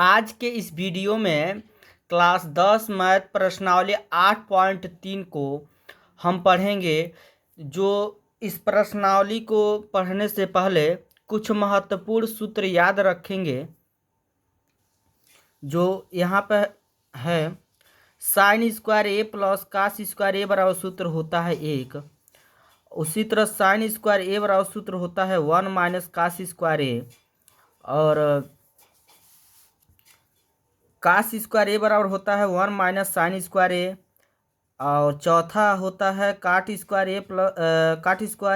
आज के इस वीडियो में क्लास 10 मैथ प्रश्नावली 8.3 को हम पढ़ेंगे। जो इस प्रश्नावली को पढ़ने से पहले कुछ महत्वपूर्ण सूत्र याद रखेंगे जो यहाँ पे है। साइन स्क्वायर ए प्लस कास स्क्वायर ए बराबर सूत्र होता है एक। उसी तरह साइन स्क्वायर ए बराबर सूत्र होता है 1 माइनस कास स्क्वायर ए, और कास स्क्वायर ए बराबर होता है 1 माइनस साइन स्क्वायर ए, और चौथा होता है काट स्क्वायर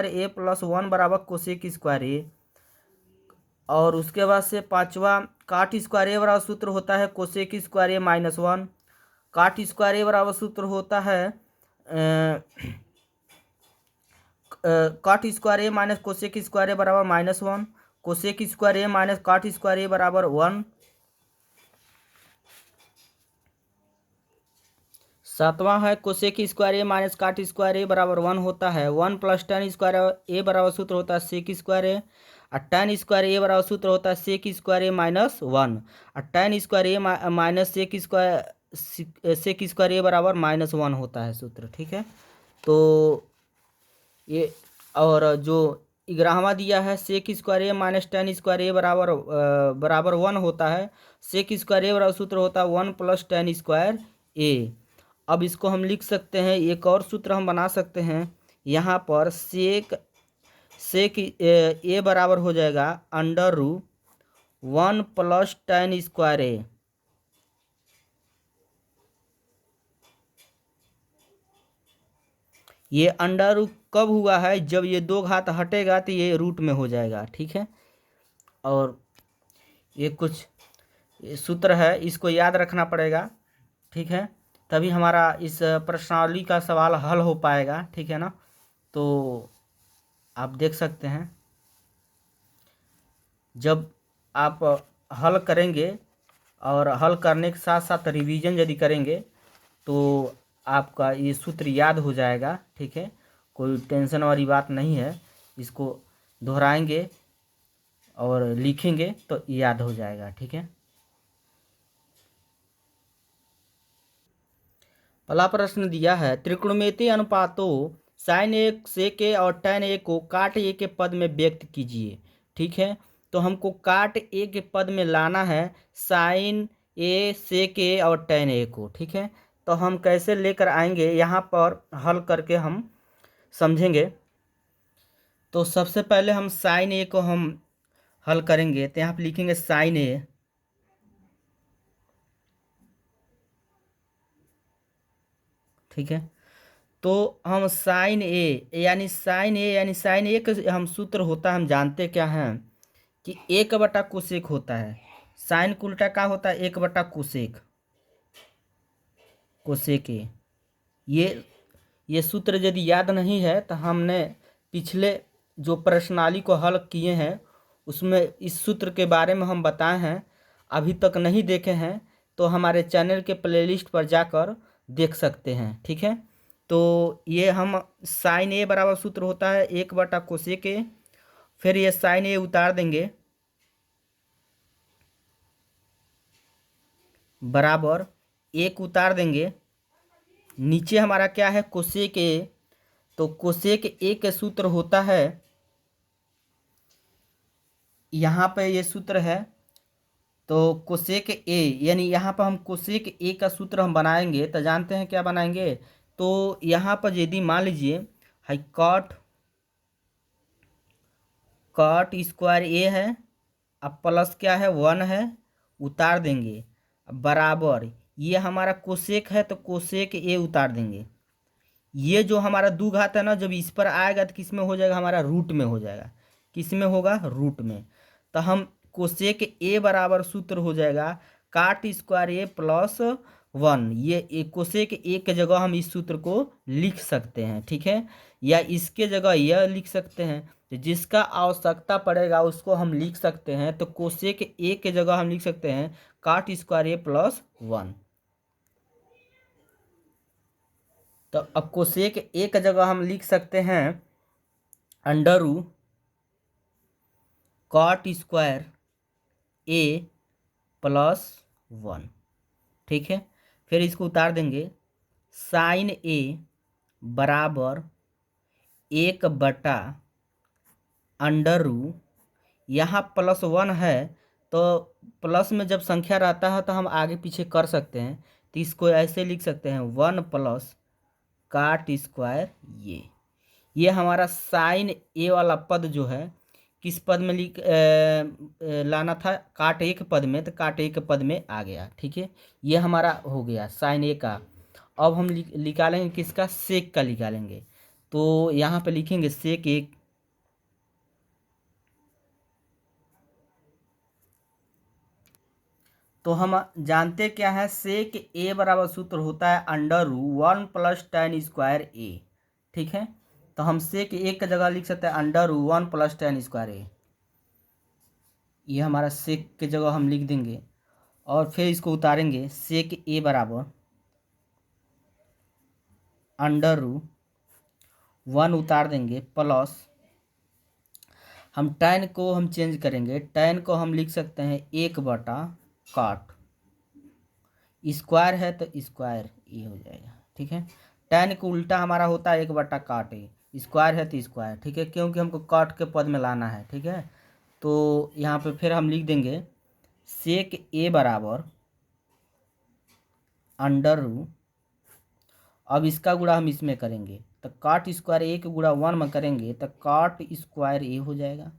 ए प्लस 1 बराबर कोसेक स्क्वायर ए, और उसके बाद से पांचवा काट स्क्वायर ए बराबर सूत्र होता है कोसेक स्क्वायर ए माइनस 1। काट स्क्वायर ए बराबर सूत्र होता है काट स्क्वायर ए माइनस कोसेक स्क्वायर ए बराबर -1। कोसेक स्क्वायर ए माइनस काट स्क्वायर ए बराबर 1। सातवां है कोसेक स्क्वायर ए माइनस काट स्क्वायर ए बराबर 1 होता है। 1 प्लस टेन स्क्वायर ए बराबर सूत्र होता है सेक स्क्वायर ए, और टेन स्क्वायर ए बराबर सूत्र होता है सेक स्क्वायर ए माइनस 1, और टेन स्क्वायर ए माइनस सेक स्क्वायर ए बराबर -1 होता है सूत्र। ठीक है, तो ये और जो 11वां दिया है सेक स्क्वायर ए माइनस टेन स्क्वायर ए बराबर 1 होता है। सेक स्क्वायर ए बराबर सूत्र होता है 1 प्लस टेन स्क्वायर ए। अब इसको हम लिख सकते हैं, एक और सूत्र हम बना सकते हैं यहाँ पर। सेक ए बराबर हो जाएगा अंडर रू 1 प्लस टेन स्क्वायर ए। ये अंडर रूट कब हुआ है? जब ये दो घात हटेगा तो ये रूट में हो जाएगा। ठीक है, और ये कुछ सूत्र है, इसको याद रखना पड़ेगा। ठीक है, तभी हमारा इस प्रश्नावली का सवाल हल हो पाएगा। ठीक है ना, तो आप देख सकते हैं जब आप हल करेंगे और हल करने के साथ साथ रिवीजन यदि करेंगे तो आपका ये सूत्र याद हो जाएगा। ठीक है, कोई टेंशन वाली बात नहीं है। इसको दोहराएंगे और लिखेंगे तो याद हो जाएगा। ठीक है, पहला प्रश्न दिया है त्रिकोणमितीय अनुपातों साइन ए सेक ए और टैन ए को काट ए के पद में व्यक्त कीजिए। ठीक है, तो हमको काट ए के पद में लाना है साइन ए सेक ए और टैन ए को। ठीक है, तो हम कैसे लेकर आएंगे यहाँ पर हल करके हम समझेंगे। तो सबसे पहले हम साइन ए को हम हल करेंगे, तो यहाँ पर लिखेंगे साइन ए। ठीक है, तो हम साइन ए यानी साइन ए का हम सूत्र होता है, हम जानते क्या हैं कि 1 बटा कोसेक होता है। साइन का उल्टा क्या होता है? 1 बटा कोसेक, कोसेक ए। ये सूत्र यदि याद नहीं है तो हमने पिछले जो प्रश्नावली को हल किए हैं उसमें इस सूत्र के बारे में हम बताए हैं। अभी तक नहीं देखे हैं तो हमारे चैनल के प्लेलिस्ट पर जाकर देख सकते हैं। ठीक है, तो ये हम साइन ए बराबर सूत्र होता है 1 बटा कोसेक ए। फिर ये साइन ए उतार देंगे बराबर 1 उतार देंगे। नीचे हमारा क्या है? कोसेक ए। तो कोसेक ए का सूत्र होता है, यहाँ पे ये सूत्र है, तो कोसेक ए यानी यहाँ पर हम कोसेक ए का सूत्र हम बनाएंगे तो जानते हैं क्या बनाएंगे। तो यहाँ पर यदि मान लीजिए है कॉट स्क्वायर ए है, अब प्लस क्या है 1 है, उतार देंगे बराबर ये हमारा कोसेक है तो कोसेक ए उतार देंगे। ये जो हमारा दो घात है ना, जब इस पर आएगा तो किस में हो जाएगा? हमारा रूट में हो जाएगा। किस में होगा? रूट में। तो हम कोसेक ए बराबर सूत्र हो जाएगा काट स्क्वायर ए प्लस 1। ये कोसेक ए के जगह हम इस सूत्र को लिख सकते हैं। ठीक है, या इसके जगह यह लिख सकते हैं, तो जिसका आवश्यकता पड़ेगा उसको हम लिख सकते हैं। तो कोसेक ए के जगह हम लिख सकते हैं काट स्क्वायर ए प्लस 1। तो अब कोसेक ए की जगह हम लिख सकते हैं अंडर कॉट स्क्वायर ए +1। ठीक है, फिर इसको उतार देंगे। साइन ए बराबर 1/√, यहाँ +1 है तो प्लस में जब संख्या रहता है तो हम आगे पीछे कर सकते हैं, तो इसको ऐसे लिख सकते हैं 1 प्लस काट स्क्वायर ये हमारा साइन ए वाला पद जो है किस पद में लाना था, काट एक पद में, तो काट एक पद में आ गया। ठीक है, ये हमारा हो गया साइन ए का। अब हम निकालेंगे किसका, सेक का निकालेंगे। तो यहाँ पे लिखेंगे सेक एक, तो हम जानते क्या है, सेक ए बराबर सूत्र होता है √1 + tan स्क्वायर ए। ठीक है, तो हम सेक ए की जगह लिख सकते हैं √1 + tan स्क्वायर ए। ये हमारा सेक की जगह हम लिख देंगे और फिर इसको उतारेंगे। सेक ए बराबर √1 उतार देंगे प्लस, हम tan को हम चेंज करेंगे, tan को हम लिख सकते हैं 1/काट, स्क्वायर है तो स्क्वायर ए हो जाएगा। ठीक है, tan को उल्टा हमारा होता है 1/काट ए, स्क्वायर है तो स्क्वायर। ठीक है, क्योंकि हमको काट के पद में लाना है। ठीक है, तो यहाँ पे फिर हम लिख देंगे सेक ए बराबर √, अब इसका गुणा हम इसमें करेंगे तो काट स्क्वायर ए के गुणा 1 में करेंगे तो काट स्क्वायर ए हो जाएगा।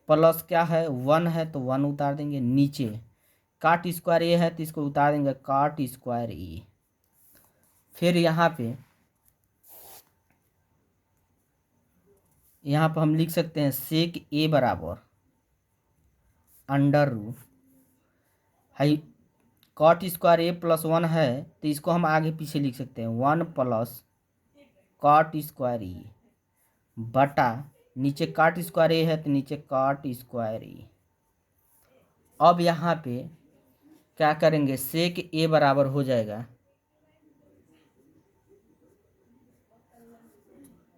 प्लस क्या है, 1 है तो 1 उतार देंगे, नीचे काट स्क्वायर ए है तो इसको उतार देंगे काट स्क्वायर ए। फिर यहाँ पे हम लिख सकते हैं सेक ए बराबर √, हाई कॉट स्क्वायर ए +1 है तो इसको हम आगे पीछे लिख सकते हैं 1 प्लस कॉट स्क्वायर ए बटा, नीचे काट स्क्वायर ए है तो नीचे काट स्क्वायर ए। अब यहाँ पे क्या करेंगे, सेक ए बराबर हो जाएगा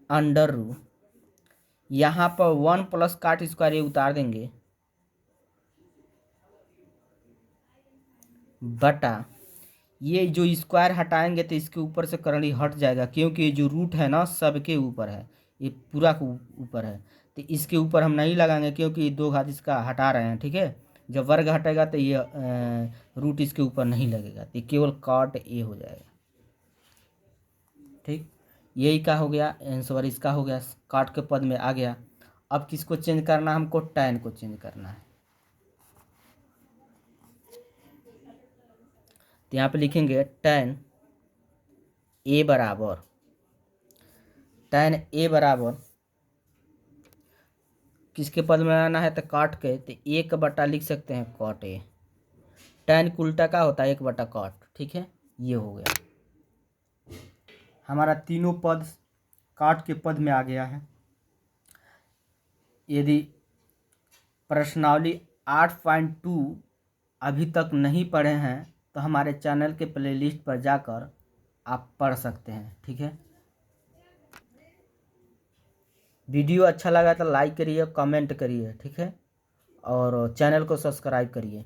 √, यहाँ पर 1 प्लस काट स्क्वायर ए उतार देंगे बटा, ये जो स्क्वायर हटाएंगे तो इसके ऊपर से करंट हट जाएगा, क्योंकि ये जो रूट है ना सबके ऊपर है, ये पूरा के ऊपर है, तो इसके ऊपर हम नहीं लगाएंगे क्योंकि ये 2 घात इसका हटा रहे हैं। ठीक है, जब वर्ग हटेगा तो ये रूट इसके ऊपर नहीं लगेगा, तो केवल काट ए हो जाएगा। ठीक, यही का हो गया आंसर, इसका हो गया, काट के पद में आ गया। अब किसको चेंज करना है, हमको tan को चेंज करना है। तो यहाँ पे लिखेंगे tan ए बराबर किसके पद में लाना है, तो काट के, तो 1 लिख सकते हैं कॉट ए। tan को उल्टा का होता है 1/काट। ठीक है, ये हो गया हमारा तीनों पद काट के पद में आ गया है। यदि प्रश्नावली 8.2 अभी तक नहीं पढ़े हैं तो हमारे चैनल के प्लेलिस्ट पर जाकर आप पढ़ सकते हैं। ठीक है, वीडियो अच्छा लगा तो लाइक करिए, कमेंट करिए। ठीक है, और चैनल को सब्सक्राइब करिए।